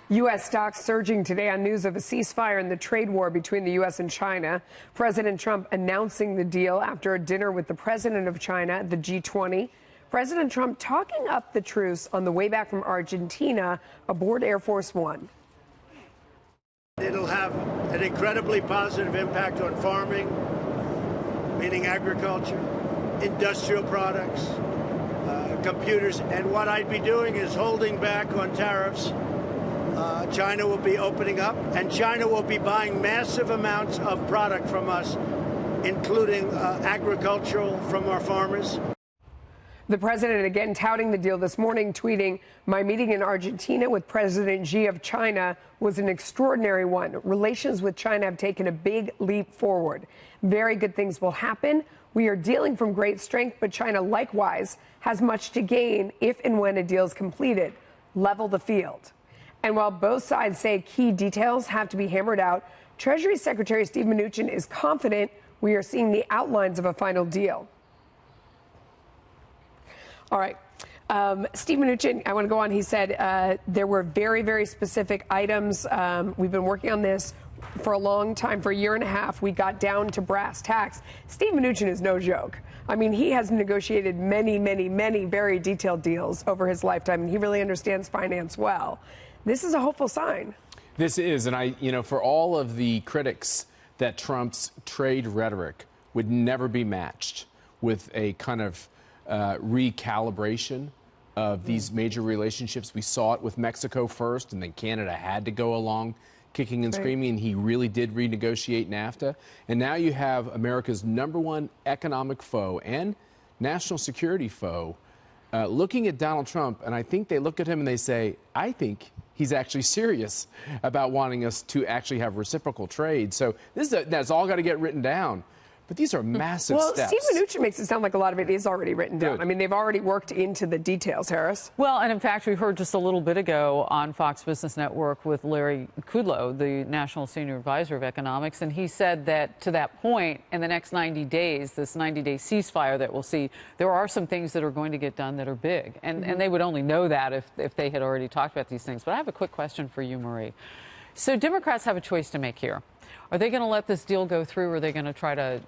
U.S. stocks surging today on news of a ceasefire in the trade war between the U.S. and China. President Trump announcing the deal after a dinner with the president of China at the G20. President Trump talking up the truce on the way back from Argentina aboard Air Force One. It'll have an incredibly positive impact on farming, meaning agriculture, industrial products, computers. And what I'd be doing is holding back on tariffs. China will be opening up, and China will be buying massive amounts of product from us, including agricultural from our farmers. The president again touting the deal this morning, tweeting, "My meeting in Argentina with President Xi of China was an extraordinary one. Relations with China have taken a big leap forward. Very good things will happen. We are dealing from great strength, but China likewise has much to gain if and when a deal is completed. Level the field." And while both sides say key details have to be hammered out, Treasury Secretary Steve Mnuchin is confident we are seeing the outlines of a final deal. All right. Steve Mnuchin, I want to go on. He said there were very, very specific items. We've been working on this for a long time, for a year and a half. We got down to brass tacks. Steve Mnuchin is no joke. I mean, he has negotiated many, many, many very detailed deals over his lifetime, and he really understands finance well. This is a hopeful sign. This is, and for all of the critics that Trump's trade rhetoric would never be matched with a kind of recalibration of these major relationships. We saw it with Mexico first, and then Canada had to go along kicking and screaming, and he really did renegotiate NAFTA. And now you have America's #1 economic foe and national security foe looking at Donald Trump, and I think they look at him and they say, I think he's actually serious about wanting us to actually have reciprocal trade. So that's all got to get written down. But these are massive steps. Well, Steve Mnuchin makes it sound like a lot of it is already written down. I mean, they've already worked into the details, Harris. Well, and in fact, we heard just a little bit ago on Fox Business Network with Larry Kudlow, the National Senior Advisor of Economics, and he said that to that point, in the next 90 days, this 90-day ceasefire that we'll see, there are some things that are going to get done that are big. And they would only know that if they had already talked about these things. But I have a quick question for you, Marie. So Democrats have a choice to make here. Are they going to let this deal go through, or are they going to try to,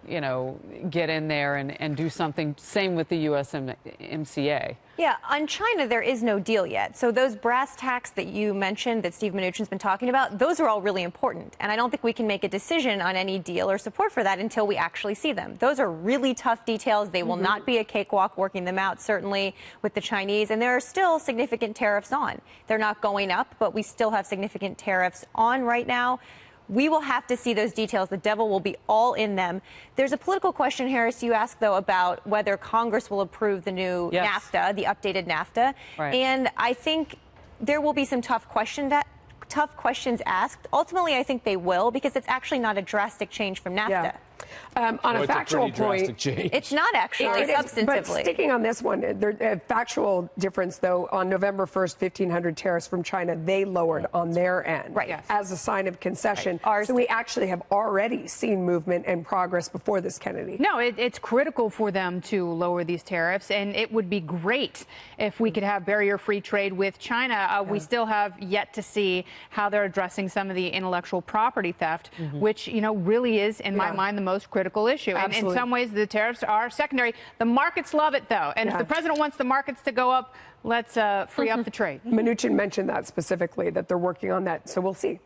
get in there and do something? Same with the USMCA. Yeah, on China, there is no deal yet. So those brass tacks that you mentioned that Steve Mnuchin's been talking about, those are all really important. And I don't think we can make a decision on any deal or support for that until we actually see them. Those are really tough details. They will not be a cakewalk working them out, certainly with the Chinese. And there are still significant tariffs on. They're not going up, but we still have significant tariffs on right now. We will have to see those details. The devil will be all in them. There's a political question, Harris, you asked, though, about whether Congress will approve the new NAFTA, the updated NAFTA. Right. And I think there will be some tough questions asked. Ultimately, I think they will, because it's actually not a drastic change from NAFTA. Yeah. On a factual point, it's not actually substantively. But sticking on this one, a factual difference, though, on November 1st, 1,500 tariffs from China, they lowered on their end as a sign of concession. Right. So we actually have already seen movement and progress before this, Kennedy. No, it's critical for them to lower these tariffs, and it would be great if we could have barrier-free trade with China. We still have yet to see how they're addressing some of the intellectual property theft, which, really is, in my mind, the most critical issue. And in some ways, the tariffs are secondary. The markets love it, though. And if the president wants the markets to go up, let's free up the trade. Mnuchin mentioned that specifically, that they're working on that. So we'll see.